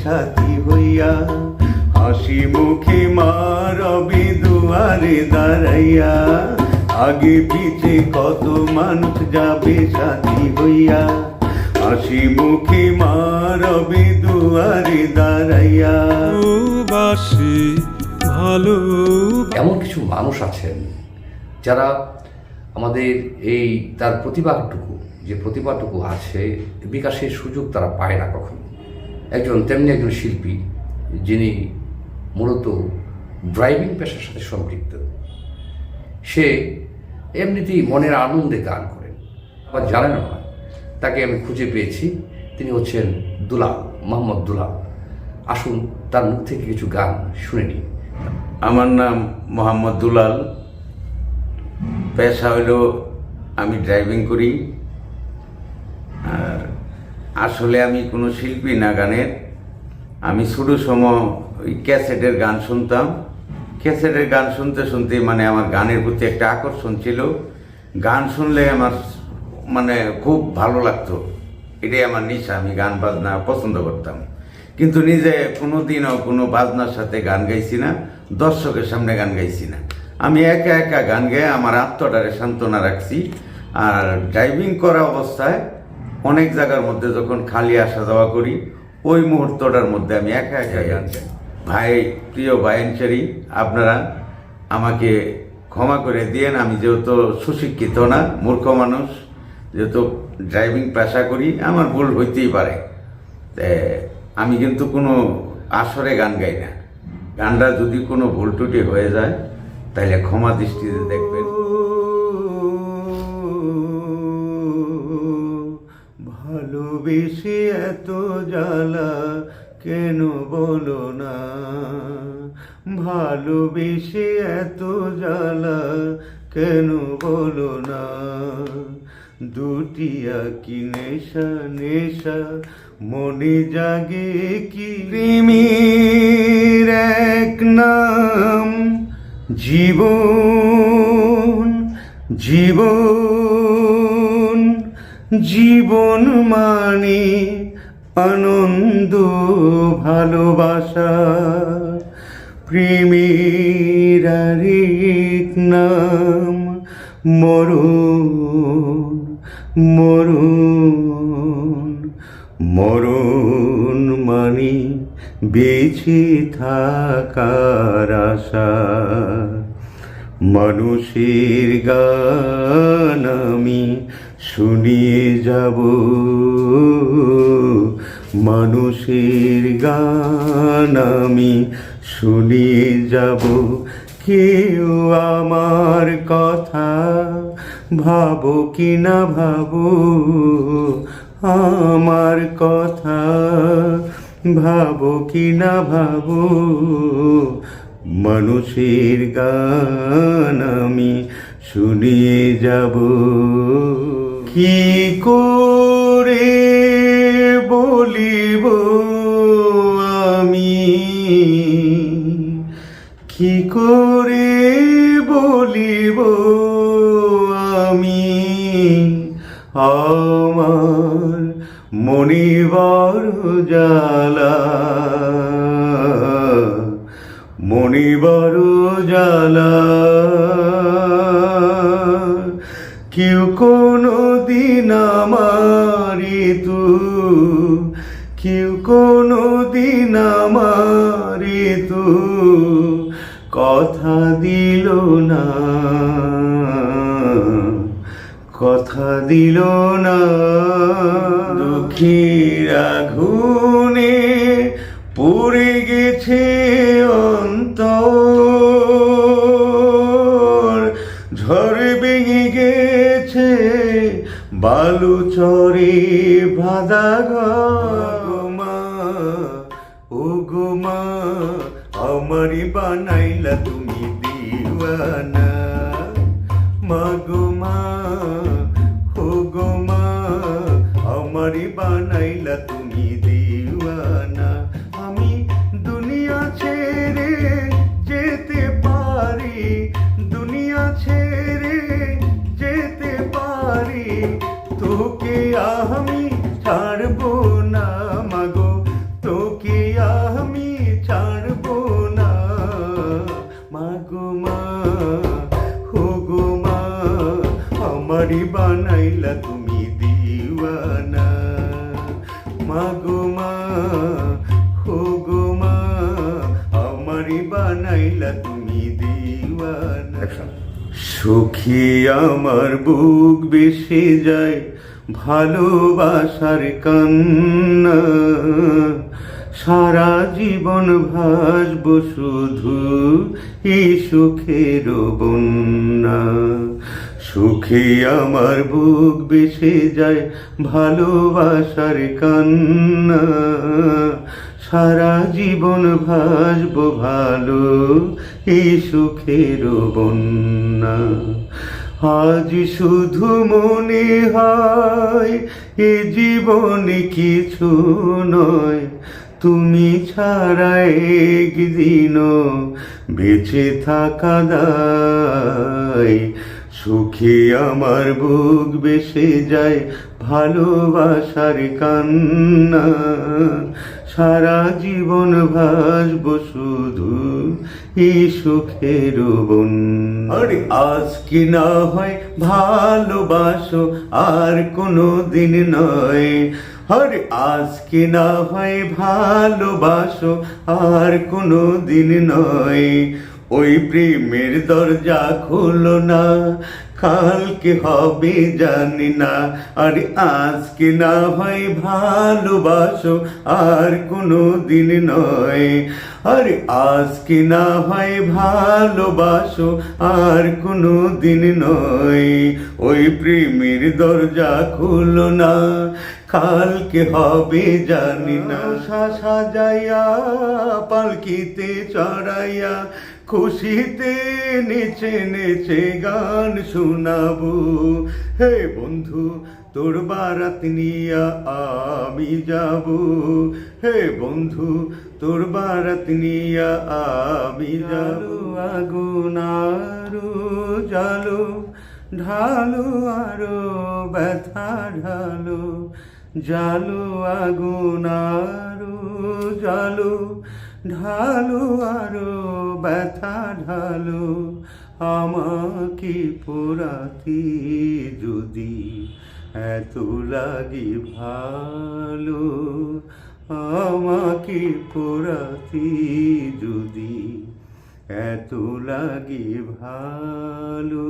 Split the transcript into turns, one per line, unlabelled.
সাথী হইয়া, হাসি মুখে মা রবি দুয়ারে দাঁড়াইয়া, আগে পিছে কত মানুষ যাবে সাথী হইয়া, হাসি মুখে মা রবি দুয়ারে দাঁড়াইয়া।
বাসি ভালো।
এমন কিছু মানুষ আছেন যারা আমাদের এই তার প্রতিভাটুকু, যে প্রতিভাটুকু আছে, বিকাশের সুযোগ তারা পায় না কখনো। তেমনি একজন শিল্পী যিনি মূলত ড্রাইভিং পেশার সাথে সম্পৃক্ত। সে এমনিতেই মনের আনন্দে গান করেন, আবার জানেন না। তাকে আমি খুঁজে পেয়েছি। তিনি হচ্ছেন দুলাল, মোহাম্মদ দুলাল। আসুন তার মুখ থেকে কিছু গান শুনে নিই।
আমার নাম মোহাম্মদ দুলাল। পেশা হইল আমি ড্রাইভিং করি। আর আসলে আমি কোনো শিল্পী না গানের। আমি ছোটো সময় ওই ক্যাসেটের গান শুনতাম। ক্যাসেটের গান শুনতে শুনতে মানে আমার গানের প্রতি একটা আকর্ষণ ছিল। গান শুনলে আমার মানে খুব ভালো লাগতো, এটাই আমার নেশা। আমি গান বাজনা পছন্দ করতাম, কিন্তু নিজে কোনো দিনও কোনো বাজনার সাথে গান গাইছি না, দর্শকের সামনে গান গাইছি না। আমি একা একা গান গেয়ে আমার আত্মটারে সান্ত্বনা রাখছি। আর ড্রাইভিং করা অবস্থায় অনেক জায়গার মধ্যে যখন খালি আসা যাওয়া করি, ওই মুহূর্তটার মধ্যে আমি একা একা গান গাই। ভাই, প্রিয় ভাইনচারি, আপনারা আমাকে ক্ষমা করে দিয়েন। আমি যেহেতু সুশিক্ষিত না, মূর্খ মানুষ, যেহেতু ড্রাইভিং পেশা করি, আমার ভুল হইতেই পারে। আমি কিন্তু কোনো আসরে গান গাই না। গানটা যদি কোনো ভুল টুটি হয়ে যায় তাহলে ক্ষমা দৃষ্টিতে দেখবেন। ভালোবেসে এত জ্বালা কেন বলো না, ভালোবেসে এত জ্বালা কেন বলো না, দুটিয়া কি নেশা নেশা মনে জাগে কি, প্রেমের এক নাম জীবন, জীবন জীবন মানে আনন্দ ভালোবাসা, প্রেমের আরেক নাম মরণ, মরণ মরণ মানে বেঁচে থাকার আশা। মানুষের গান আমি শুনিয়ে যাব, মানুষের গান আমি শুনিয়ে যাব। কেউ আমার কথা ভাবো কি না ভাবো, আমার কথা ভাবো কি না ভাবো, মানুষের গান আমি শুনিয়ে যাব। কি করে বলিব আমি, কি করে বলিব আমি, আমার মনে বড় জ্বালা, মনে বড় জ্বালা। কেউ কোনো দিন আমারে তু, কেউ কোনো দিন আমারে তু কথা দিল না, কথা দিল না। দুঃখের আগুনে পুড়ে গেছে অন্তর, ঝড় ভেঙে গেছে বালু চরে বাঁধা ঘর। মা, ও গো মা, আমারি বানাইলা তুমি দিওয়ানা, মা গো মা, ও গো মা, আমারি বানাইলা তুমি দিওয়ানা। আমি দুনিয়া ছেড়ে যেতে পারি, দুনিয়া ছেড়ে যেতে পারি, তোকে আমি ছাড়বো না মাগো, তোকে আমারে বানাইলা তুমি দিওয়ানা, মাগো মা, হো গো মা, আমারে বানাইলা তুমি দিওয়ানা। সখী আমার বুক বেসে যায় ভালোবাসার কান্না, সারা জীবন ভাসব শুধু এই সুখের বন্যা। সুখে আমার বুক বেসে যায় ভালোবাসার কান্না, সারা জীবন ভাসব ভালো এই সুখের বন্যা। আজ শুধু মনে হয় এ জীবনে কিছু নয়, তুমি ছাড়া একদিনও বেঁচে থাকা দায়। সুখে আমার বুক বেসে যায় ভালোবাসার কান্না, সারা জীবন ভাসব শুধু এই সুখের বন্যা। আরে আজকে না হয় ভালোবাসো আর কোনো দিন নয়, আরে আজকে না হয় ভালোবাসো আর কোনো দিন নয়। ওই প্রেমের দরজা খোলো না, কালকে হবে জানি না। আরে আজকে না হয় ভালোবাসো আর কোনো দিন নয়, আরে আজকে না হয় ভালোবাসো আর কোনো দিন নয়। ওই প্রেমের দরজা খোলো না, কালকে হবে জানি না। সাজাইয়া পালকিতে চড়াইয়া খুশিতে নেচে নেচে গান শোনাবো। হে বন্ধু তোর বারাত নিয়া আমি যাব, হে বন্ধু তোর বারাত নিয়া আমি যাব। আগুন আরো জালো, ঢালো আরো ব্যথা ঢালো, জালো আগুন আরো জালো, ঢালো আরো ব্যথা ঢালো। আমাকে পোড়াতে যদি এত লাগে ভালো, আমাকে পোড়াতে যদি এত লাগে ভালো।